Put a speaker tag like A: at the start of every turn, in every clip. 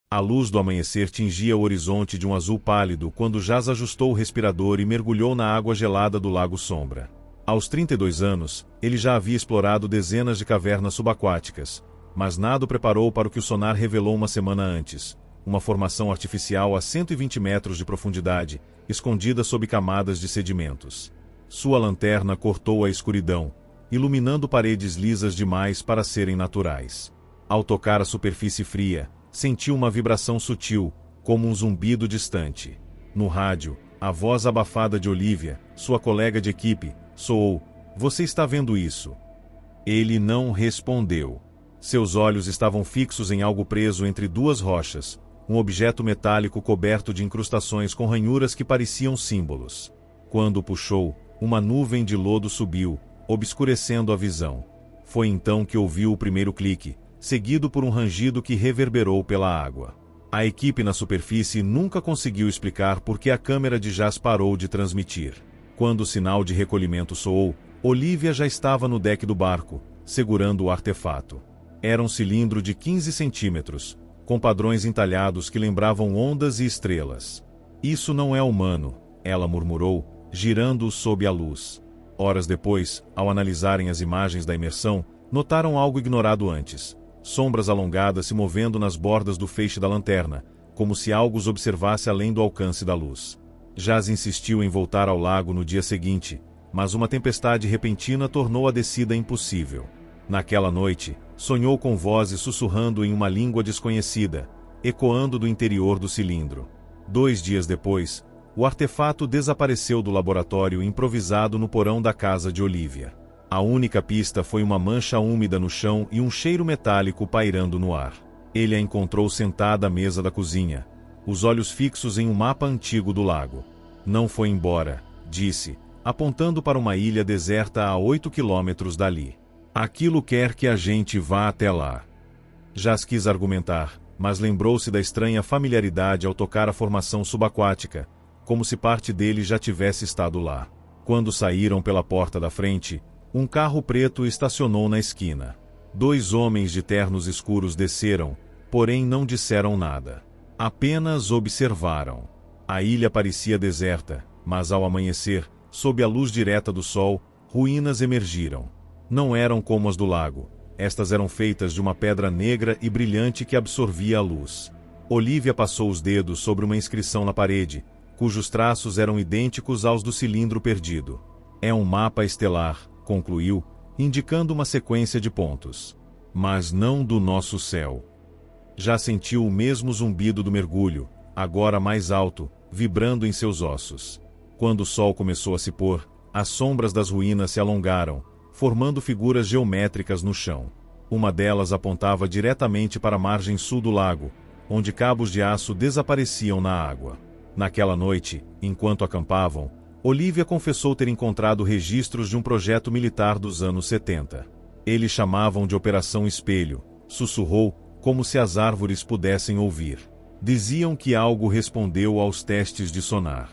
A: A luz do amanhecer tingia o horizonte de um azul pálido quando Jas ajustou o respirador e mergulhou na água gelada do Lago Sombra. Aos 32 anos, ele já havia explorado dezenas de cavernas subaquáticas, mas nada o preparou para o que o sonar revelou uma semana antes: uma formação artificial a 120 metros de profundidade, escondida sob camadas de sedimentos. Sua lanterna cortou a escuridão, iluminando paredes lisas demais para serem naturais. Ao tocar a superfície fria, sentiu uma vibração sutil, como um zumbido distante. No rádio, a voz abafada de Olivia, sua colega de equipe, soou: "Você está vendo isso?" Ele não respondeu. Seus olhos estavam fixos em algo preso entre duas rochas, um objeto metálico coberto de incrustações com ranhuras que pareciam símbolos. Quando o puxou, uma nuvem de lodo subiu, obscurecendo a visão. Foi então que ouviu o primeiro clique, seguido por um rangido que reverberou pela água. A equipe na superfície nunca conseguiu explicar por que a câmera de Jas parou de transmitir. Quando o sinal de recolhimento soou, Olivia já estava no deck do barco, segurando o artefato. Era um cilindro de 15 centímetros, com padrões entalhados que lembravam ondas e estrelas. "Isso não é humano", ela murmurou, girando-o sob a luz. Horas depois, ao analisarem as imagens da imersão, notaram algo ignorado antes: sombras alongadas se movendo nas bordas do feixe da lanterna, como se algo os observasse além do alcance da luz. Jas insistiu em voltar ao lago no dia seguinte, mas uma tempestade repentina tornou a descida impossível. Naquela noite, sonhou com vozes sussurrando em uma língua desconhecida, ecoando do interior do cilindro. 2 dias depois, o artefato desapareceu do laboratório improvisado no porão da casa de Olivia. A única pista foi uma mancha úmida no chão e um cheiro metálico pairando no ar. Ele a encontrou sentada à mesa da cozinha, os olhos fixos em um mapa antigo do lago. "Não foi embora", disse, apontando para uma ilha deserta a 8 quilômetros dali. "Aquilo quer que a gente vá até lá." Jas quis argumentar, mas lembrou-se da estranha familiaridade ao tocar a formação subaquática, como se parte dele já tivesse estado lá. Quando saíram pela porta da frente, um carro preto estacionou na esquina. 2 homens de ternos escuros desceram, porém não disseram nada. Apenas observaram. A ilha parecia deserta, mas ao amanhecer, sob a luz direta do sol, ruínas emergiram. Não eram como as do lago. Estas eram feitas de uma pedra negra e brilhante que absorvia a luz. Olivia passou os dedos sobre uma inscrição na parede, cujos traços eram idênticos aos do cilindro perdido. "É um mapa estelar", concluiu, indicando uma sequência de pontos. "Mas não do nosso céu." Já sentiu o mesmo zumbido do mergulho, agora mais alto, vibrando em seus ossos. Quando o sol começou a se pôr, as sombras das ruínas se alongaram, formando figuras geométricas no chão. Uma delas apontava diretamente para a margem sul do lago, onde cabos de aço desapareciam na água. Naquela noite, enquanto acampavam, Olivia confessou ter encontrado registros de um projeto militar dos anos 70. Eles chamavam de Operação Espelho, sussurrou, como se as árvores pudessem ouvir. Diziam que algo respondeu aos testes de sonar.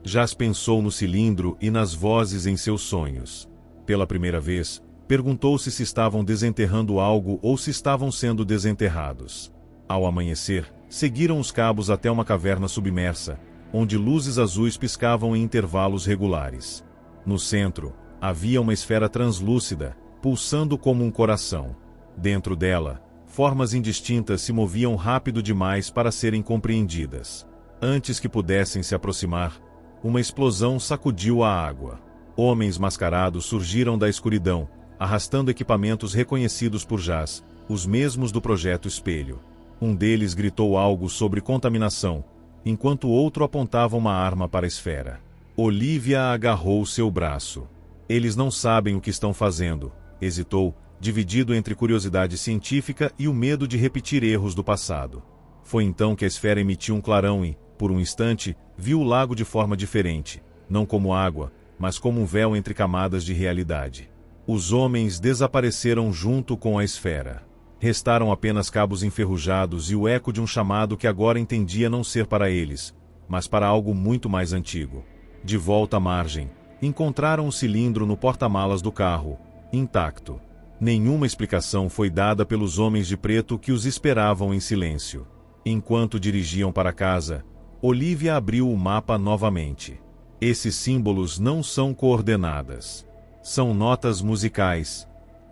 A: Jas pensou no cilindro e nas vozes em seus sonhos. Pela primeira vez, perguntou-se se estavam desenterrando algo ou se estavam sendo desenterrados. Ao amanhecer, seguiram os cabos até uma caverna submersa, onde luzes azuis piscavam em intervalos regulares. No centro, havia uma esfera translúcida, pulsando como um coração. Dentro dela, formas indistintas se moviam rápido demais para serem compreendidas. Antes que pudessem se aproximar, uma explosão sacudiu a água. Homens mascarados surgiram da escuridão, arrastando equipamentos reconhecidos por Jas, os mesmos do Projeto Espelho. Um deles gritou algo sobre contaminação, enquanto o outro apontava uma arma para a esfera. Olivia agarrou seu braço. "Eles não sabem o que estão fazendo", hesitou, dividido entre curiosidade científica e o medo de repetir erros do passado. Foi então que a esfera emitiu um clarão e, por um instante, viu o lago de forma diferente, não como água, mas como um véu entre camadas de realidade. Os homens desapareceram junto com a esfera. Restaram apenas cabos enferrujados e o eco de um chamado que agora entendia não ser para eles, mas para algo muito mais antigo. De volta à margem, encontraram o cilindro no porta-malas do carro, intacto. Nenhuma explicação foi dada pelos homens de preto que os esperavam em silêncio. Enquanto dirigiam para casa, Olivia abriu o mapa novamente. Esses símbolos não são coordenadas. São notas musicais,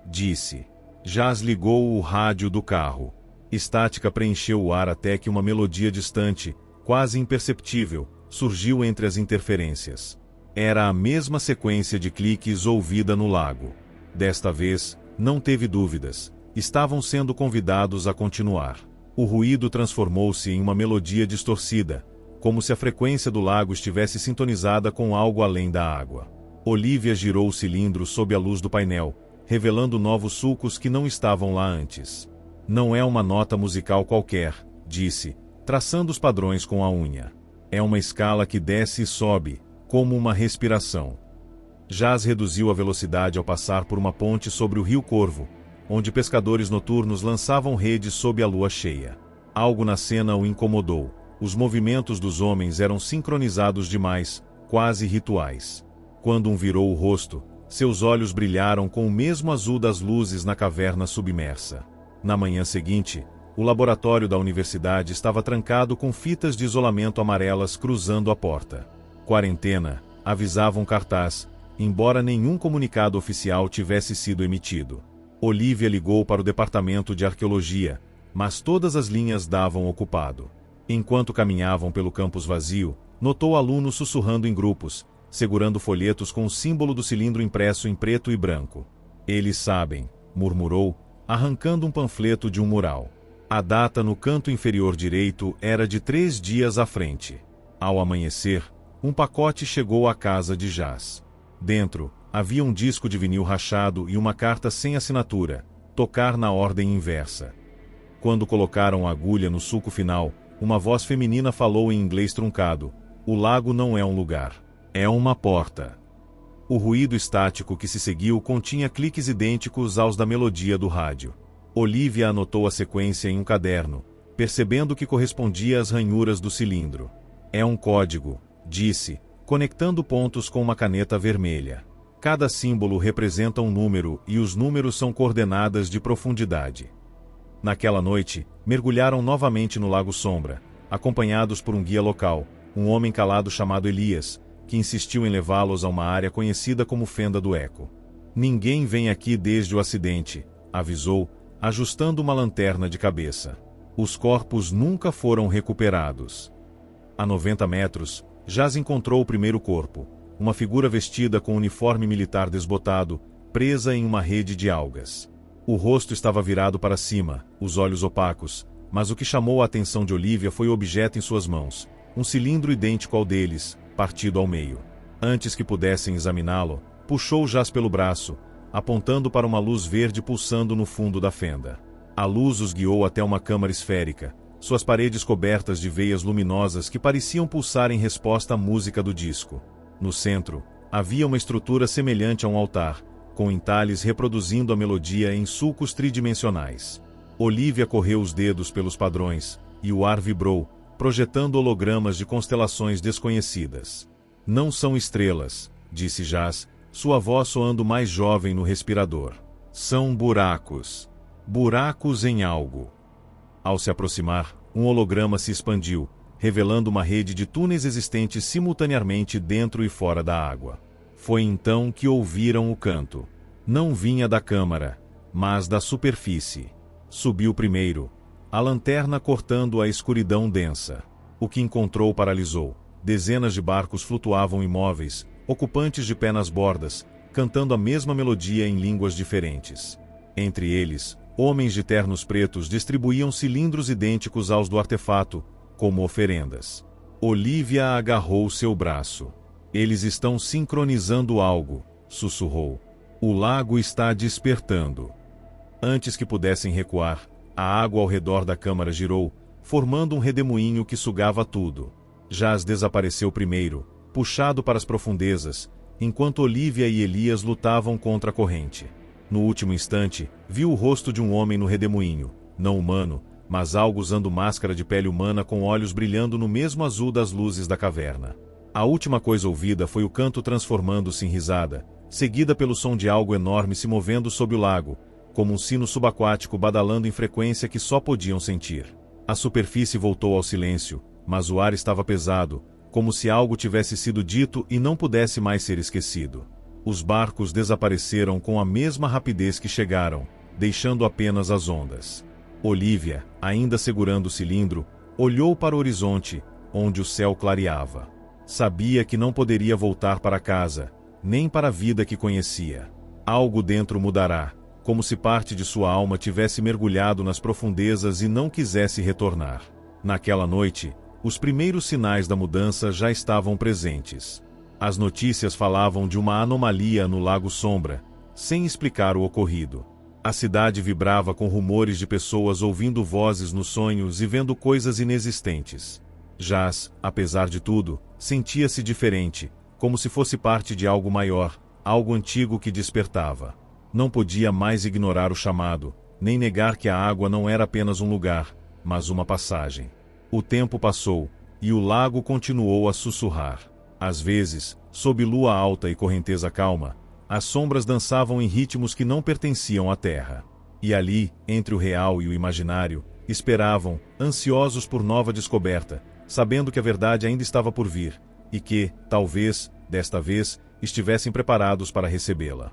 A: disse. Jas ligou o rádio do carro. Estática preencheu o ar até que uma melodia distante, quase imperceptível, surgiu entre as interferências. Era a mesma sequência de cliques ouvida no lago. Desta vez, não teve dúvidas. Estavam sendo convidados a continuar. O ruído transformou-se em uma melodia distorcida, como se a frequência do lago estivesse sintonizada com algo além da água. Olivia girou o cilindro sob a luz do painel, revelando novos sulcos que não estavam lá antes. Não é uma nota musical qualquer, disse, traçando os padrões com a unha. É uma escala que desce e sobe, como uma respiração. Jas reduziu a velocidade ao passar por uma ponte sobre o Rio Corvo, onde pescadores noturnos lançavam redes sob a lua cheia. Algo na cena o incomodou. Os movimentos dos homens eram sincronizados demais, quase rituais. Quando um virou o rosto, seus olhos brilharam com o mesmo azul das luzes na caverna submersa. Na manhã seguinte, o laboratório da universidade estava trancado com fitas de isolamento amarelas cruzando a porta. Quarentena, avisava um cartaz, embora nenhum comunicado oficial tivesse sido emitido. Olivia ligou para o departamento de arqueologia, mas todas as linhas davam ocupado. Enquanto caminhavam pelo campus vazio, notou alunos sussurrando em grupos, segurando folhetos com o símbolo do cilindro impresso em preto e branco. Eles sabem, murmurou, arrancando um panfleto de um mural. A data no canto inferior direito era de 3 dias à frente. Ao amanhecer, um pacote chegou à casa de Jas. Dentro, havia um disco de vinil rachado e uma carta sem assinatura, tocar na ordem inversa. Quando colocaram a agulha no sulco final, uma voz feminina falou em inglês truncado: "O lago não é um lugar. É uma porta." O ruído estático que se seguiu continha cliques idênticos aos da melodia do rádio. Olivia anotou a sequência em um caderno, percebendo que correspondia às ranhuras do cilindro. "É um código", disse, conectando pontos com uma caneta vermelha. Cada símbolo representa um número e os números são coordenadas de profundidade. Naquela noite, mergulharam novamente no Lago Sombra, acompanhados por um guia local, um homem calado chamado Elias, que insistiu em levá-los a uma área conhecida como Fenda do Eco. "Ninguém vem aqui desde o acidente", avisou, ajustando uma lanterna de cabeça. "Os corpos nunca foram recuperados." A 90 metros, Jas encontrou o primeiro corpo, uma figura vestida com um uniforme militar desbotado, presa em uma rede de algas. O rosto estava virado para cima, os olhos opacos, mas o que chamou a atenção de Olivia foi o objeto em suas mãos, um cilindro idêntico ao deles, partido ao meio. Antes que pudessem examiná-lo, puxou Jas pelo braço, apontando para uma luz verde pulsando no fundo da fenda. A luz os guiou até uma câmara esférica, suas paredes cobertas de veias luminosas que pareciam pulsar em resposta à música do disco. No centro, havia uma estrutura semelhante a um altar, com entalhes reproduzindo a melodia em sulcos tridimensionais. Olivia correu os dedos pelos padrões, e o ar vibrou, projetando hologramas de constelações desconhecidas. "Não são estrelas", disse Jas, sua voz soando mais jovem no respirador. "São buracos. Buracos em algo." Ao se aproximar, um holograma se expandiu, revelando uma rede de túneis existentes simultaneamente dentro e fora da água. Foi então que ouviram o canto. Não vinha da câmara, mas da superfície. Subiu primeiro, a lanterna cortando a escuridão densa. O que encontrou paralisou. Dezenas de barcos flutuavam imóveis, ocupantes de pé nas bordas, cantando a mesma melodia em línguas diferentes. Entre eles, homens de ternos pretos distribuíam cilindros idênticos aos do artefato, como oferendas. Olivia agarrou seu braço. "Eles estão sincronizando algo", sussurrou. "O lago está despertando." Antes que pudessem recuar, a água ao redor da câmara girou, formando um redemoinho que sugava tudo. Jas desapareceu primeiro, puxado para as profundezas, enquanto Olivia e Elias lutavam contra a corrente. No último instante, viu o rosto de um homem no redemoinho, não humano, mas algo usando máscara de pele humana com olhos brilhando no mesmo azul das luzes da caverna. A última coisa ouvida foi o canto transformando-se em risada, seguida pelo som de algo enorme se movendo sob o lago, como um sino subaquático badalando em frequência que só podiam sentir. A superfície voltou ao silêncio, mas o ar estava pesado, como se algo tivesse sido dito e não pudesse mais ser esquecido. Os barcos desapareceram com a mesma rapidez que chegaram, deixando apenas as ondas. Olivia, ainda segurando o cilindro, olhou para o horizonte, onde o céu clareava. Sabia que não poderia voltar para casa, nem para a vida que conhecia. Algo dentro mudará, como se parte de sua alma tivesse mergulhado nas profundezas e não quisesse retornar. Naquela noite, os primeiros sinais da mudança já estavam presentes. As notícias falavam de uma anomalia no Lago Sombra, sem explicar o ocorrido. A cidade vibrava com rumores de pessoas ouvindo vozes nos sonhos e vendo coisas inexistentes. Jas, apesar de tudo, sentia-se diferente, como se fosse parte de algo maior, algo antigo que despertava. Não podia mais ignorar o chamado, nem negar que a água não era apenas um lugar, mas uma passagem. O tempo passou, e o lago continuou a sussurrar. Às vezes, sob lua alta e correnteza calma, as sombras dançavam em ritmos que não pertenciam à terra. E ali, entre o real e o imaginário, esperavam, ansiosos por nova descoberta, sabendo que a verdade ainda estava por vir, e que, talvez, desta vez, estivessem preparados para recebê-la.